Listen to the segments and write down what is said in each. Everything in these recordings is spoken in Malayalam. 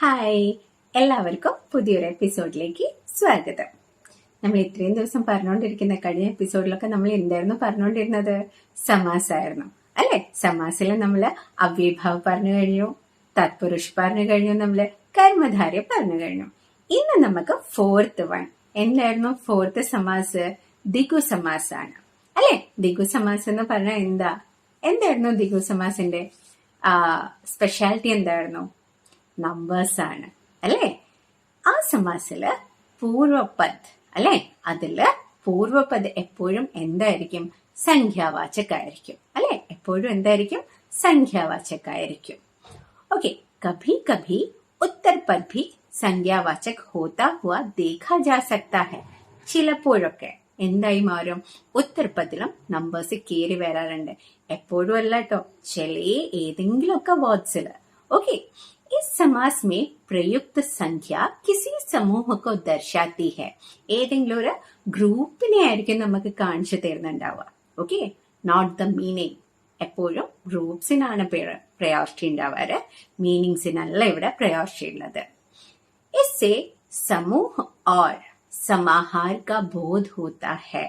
ഹായ്, എല്ലാവർക്കും പുതിയൊരു എപ്പിസോഡിലേക്ക് സ്വാഗതം. നമ്മൾ ഇത്രയും ദിവസം പറഞ്ഞുകൊണ്ടിരിക്കുന്ന കഴിഞ്ഞ എപ്പിസോഡിലൊക്കെ നമ്മൾ എന്തായിരുന്നു പറഞ്ഞുകൊണ്ടിരുന്നത്? സമാസായിരുന്നു അല്ലെ? സമാസിൽ നമ്മൾ അവ്യഭാവ് പറഞ്ഞു കഴിഞ്ഞു, തത്പുരുഷ് പറഞ്ഞു കഴിഞ്ഞു, നമ്മള് കർമ്മധാര്യ പറഞ്ഞു കഴിഞ്ഞു. ഇന്ന് നമുക്ക് ഫോർത്ത് വൺ എന്തായിരുന്നു? ഫോർത്ത് സമാസ് ദിഗു സമാസാണ് അല്ലെ? ദിഗു സമാസ് എന്ന് പറഞ്ഞാൽ എന്തായിരുന്നു ദിഗു സമാസിന്റെ സ്പെഷ്യാലിറ്റി എന്തായിരുന്നു? നമ്പേഴ്സ് ആണ് അല്ലെ? ആ സമാസില് പൂർവപദ് അല്ലെ? അതില് പൂർവപദ് എപ്പോഴും എന്തായിരിക്കും? സംഖ്യാവാചകായിരിക്കും അല്ലെ? എപ്പോഴും എന്തായിരിക്കും? സംഖ്യാവാചകായിരിക്കും. ഓക്കെ, കഭി കഭി ഉത്തർ പദ് ഭി സംഖ്യാവാചക് ഹോതാ ഹുവ ദേഖാ ജാ സക്താ ഹൈ. ചിലപ്പോഴൊക്കെ എന്തായി മാറും? ഉത്തർപദിലും നമ്പേഴ്സ് കയറി വരാറുണ്ട്. എപ്പോഴും അല്ല കേട്ടോ, ചില ഏതെങ്കിലുമൊക്കെ വേർഡ്സില്. ഓക്കെ, इस समास में प्रयुक्त संख्या किसी समूह को दर्शाती है. ഏതെങ്കിലും ഒരു ഗ്രൂപ്പിനെ ആയിരിക്കും നമുക്ക് കാണിച്ചു തരുന്നുണ്ടാവുക. Okay, note the meaning. എപ്പോഴും ഗ്രൂപ്പ്സിനാണ് പ്രയോറിറ്റി ഉണ്ടാവാറ്, മീനിങ്സിനല്ല ഇവിടെ പ്രയോറിറ്റി ഉള്ളത്. इससे समूह और समाहार का बोध होता है.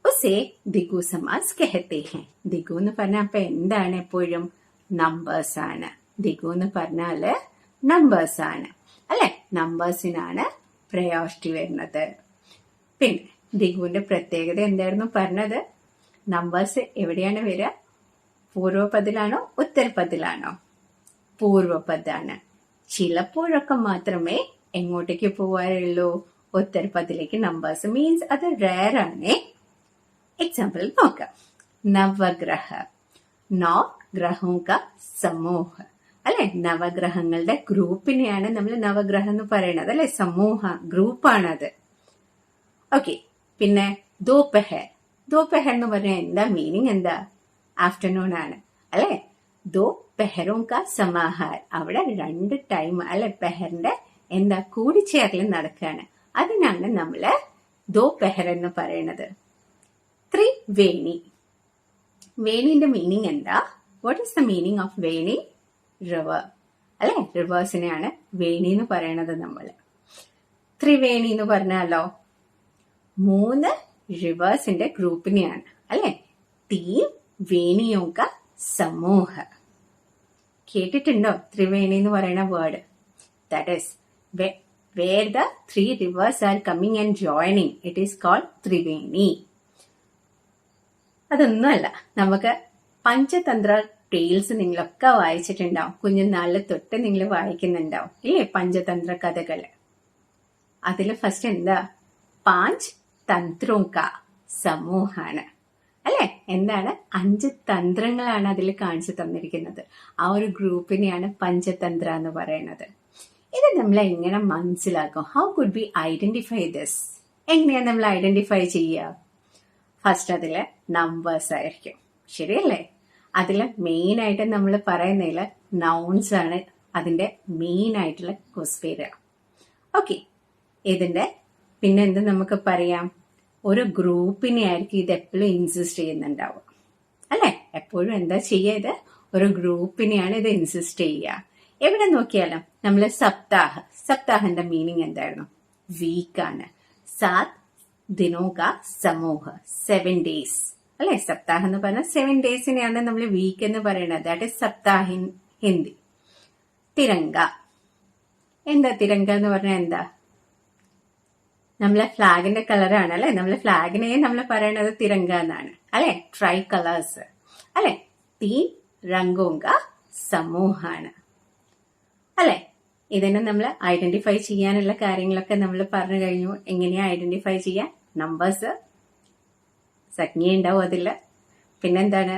उसे ദിഗു സമാസ് कहते हैं. ദിഗു എന്ന് പറഞ്ഞാൽ അപ്പൊ എന്താണ്? എപ്പോഴും നമ്പേഴ്സ് ആണ്. ദിഗു എന്ന് പറഞ്ഞാല് നമ്പേഴ്സ് ആണ് അല്ലെ? നമ്പേഴ്സിനാണ് പ്രയോറിറ്റി വരുന്നത്. പിന്നെ ദിഗുവിന്റെ പ്രത്യേകത എന്തായിരുന്നു പറഞ്ഞത്? നമ്പേഴ്സ് എവിടെയാണ് വരിക? പൂർവപദിലാണോ ഉത്തരപദിലാണോ? പൂർവപദാണ്. ചിലപ്പോഴൊക്കെ മാത്രമേ എങ്ങോട്ടേക്ക് പോവാറുള്ളൂ? ഉത്തരപദിലേക്ക് നമ്പേഴ്സ്. മീൻസ് അത് റയർ ആണ്. എക്സാമ്പിൾ നോക്കാം. നവഗ്രഹ, നौ ഗ്രഹോं का समूह അല്ലെ? നവഗ്രഹങ്ങളുടെ ഗ്രൂപ്പിനെയാണ് നമ്മൾ നവഗ്രഹം എന്ന് പറയുന്നത് അല്ലെ? സമൂഹ ഗ്രൂപ്പാണത്. ഓക്കെ, പിന്നെ ദോപഹർ. ദോപഹർ എന്ന് പറഞ്ഞാൽ എന്താ മീനിങ്? എന്താ? ആഫ്റ്റർനൂൺ ആണ് അല്ലെ? ദോ പെഹറോं का समाहार. അവിടെ രണ്ട് ടൈം അല്ലെ? പെഹറിന്റെ എന്താ കൂടിച്ചേരൽ നടക്കുകയാണ്. അതിനാണ് നമ്മള് ദോപഹർ എന്ന് പറയുന്നത്. ത്രിവേണി. വേണിന്റെ മീനിങ് എന്താ? What is the meaning of veni? River അല്ലെ? റിവേഴ്സിനെയാണ് വേണി എന്ന് പറയണത് നമ്മള്. ത്രിവേണി എന്ന് പറഞ്ഞാലോ 3 റിവേഴ്സിന്റെ ഗ്രൂപ്പിനെയാണ് അല്ലെ? തീൻ വേണിയോ കാ സമൂഹ. കേട്ടിട്ടുണ്ടോ ത്രിവേണി എന്ന് പറയുന്ന word? That is where the 3 rivers are coming and joining. It is called Triveni. അതൊന്നുമല്ല, നമുക്ക് പഞ്ചതന്ത്ര ടെയിൽസ് നിങ്ങളൊക്കെ വായിച്ചിട്ടുണ്ടാവും. കുഞ്ഞുനാളിൽ തൊട്ട് നിങ്ങൾ വായിക്കുന്നുണ്ടാവും ഇല്ലേ? പഞ്ചതന്ത്ര കഥകള്. അതില് ഫസ്റ്റ് എന്താ? 5 തന്ത്രോ കാ സമൂഹാണ് അല്ലെ? എന്താണ്? 5 തന്ത്രങ്ങളാണ് അതിൽ കാണിച്ചു തന്നിരിക്കുന്നത്. ആ ഒരു ഗ്രൂപ്പിനെയാണ് പഞ്ചതന്ത്ര എന്ന് പറയുന്നത്. ഇത് നമ്മൾ എങ്ങനെ മനസ്സിലാക്കും? How could be identify this? എങ്ങനെയാ നമ്മൾ ഐഡന്റിഫൈ ചെയ്യുക? ഫസ്റ്റ് അതില് നമ്പേഴ്സ് ആയിരിക്കും, ശരിയല്ലേ? അതില് മെയിൻ ആയിട്ട് നമ്മൾ പറയുന്നതില് നൗൺസ് ആണ് അതിന്റെ മെയിൻ ആയിട്ടുള്ള കോസ്പേര്. ഓക്കെ, ഇതിന്റെ പിന്നെ എന്ത് നമുക്ക് പറയാം? ഒരു ഗ്രൂപ്പിനെ ആയിരിക്കും ഇത് എപ്പോഴും ഇൻസിസ്റ്റ് ചെയ്യുന്നുണ്ടാവുക അല്ലെ? എപ്പോഴും എന്താ ചെയ്യുക? ഒരു ഗ്രൂപ്പിനെയാണ് ഇത് ഇൻസിസ്റ്റ് ചെയ്യുക. എവിടെ നോക്കിയാലും നമ്മള് സപ്താഹന്റെ മീനിങ് എന്തായിരുന്നു? വീക്കാണ്. സാത് ദിനോ കാ സമൂഹ, 7 days അല്ലെ? സപ്താഹം എന്ന് പറഞ്ഞാൽ 7 daysനെയാണ് നമ്മൾ വീക്ക് എന്ന് പറയുന്നത്. That is saptah in Hindi. Tiranga. എന്താ തിരങ്ക എന്ന് പറഞ്ഞാൽ? എന്താ? നമ്മളെ ഫ്ലാഗിന്റെ കളറാണ് അല്ലെ? നമ്മളെ ഫ്ലാഗിനെ നമ്മൾ പറയണത് തിരങ്ക എന്നാണ് അല്ലെ? ട്രൈ കളേഴ്സ് അല്ലെ? തീൻ രംഗോ കാ സമൂഹാണ് അല്ലെ? ഇതിനെ നമ്മൾ ഐഡന്റിഫൈ ചെയ്യാനുള്ള കാര്യങ്ങളൊക്കെ നമ്മൾ പറഞ്ഞു കഴിഞ്ഞു. എങ്ങനെയാ ഐഡന്റിഫൈ ചെയ്യാൻ? നമ്പേഴ്സ്, സംഖ്യ ഉണ്ടാവും അതില്. പിന്നെന്താണ്?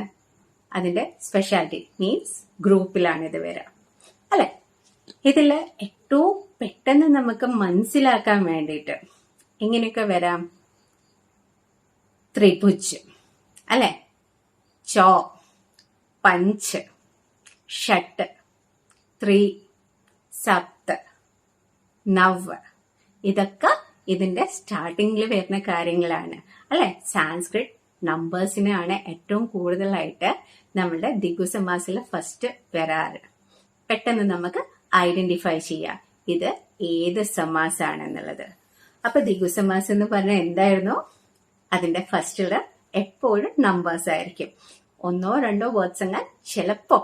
അതിന്റെ സ്പെഷ്യാലിറ്റി മീൻസ് ഗ്രൂപ്പിലാണ് ഇത് വരിക അല്ലെ? ഇതില് ഏറ്റവും പെട്ടെന്ന് നമുക്ക് മനസ്സിലാക്കാൻ വേണ്ടിയിട്ട് എങ്ങനെയൊക്കെ വരാം? ത്രിഭുജ് അല്ലെ? ചോ, പഞ്ച്, ഷട്ട്, ത്രി, സപ്ത്, നവ്. ഇതൊക്കെ ഇതിന്റെ സ്റ്റാർട്ടിങ്ങിൽ വരുന്ന കാര്യങ്ങളാണ് അല്ലെ? സാൻസ്ക്രിറ്റ് നമ്പേഴ്സിനാണ് ഏറ്റവും കൂടുതലായിട്ട് നമ്മളുടെ ദിഗു സമാസിൽ ഫസ്റ്റ് വരാറ്. പെട്ടെന്ന് നമുക്ക് ഐഡന്റിഫൈ ചെയ്യുക ഇത് ഏത് സമാസാണെന്നുള്ളത്. അപ്പൊ ദ്വിഗുസമാസം എന്ന് പറഞ്ഞാൽ എന്തായിരുന്നു? അതിന്റെ ഫസ്റ്റില് എപ്പോഴും നമ്പേഴ്സ് ആയിരിക്കും. 1 or 2 വേർഡ്സ് എന്നാൽ ചിലപ്പോ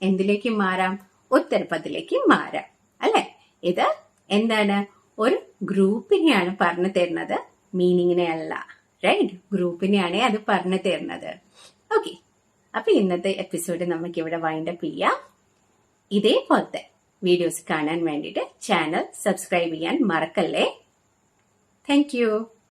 എന്തിലേക്ക് മാറാം? ഉത്തരപദത്തിലേക്ക് മാറാം അല്ലെ? ഇത് എന്താണ്? ഒരു ഗ്രൂപ്പിനെയാണ് പറഞ്ഞു തരുന്നത്, മീനിങ്ങിനെ അല്ല. റൈറ്റ്? ഗ്രൂപ്പിനെയാണ് അത് പറഞ്ഞു തരുന്നത്. ഓക്കെ, അപ്പൊ ഇന്നത്തെ എപ്പിസോഡ് നമുക്ക് ഇവിടെ വൈൻഡപ്പ് ചെയ്യാം. ഇതേപോലത്തെ വീഡിയോസ് കാണാൻ വേണ്ടിയിട്ട് ചാനൽ സബ്സ്ക്രൈബ് ചെയ്യാൻ മറക്കല്ലേ. Thank you.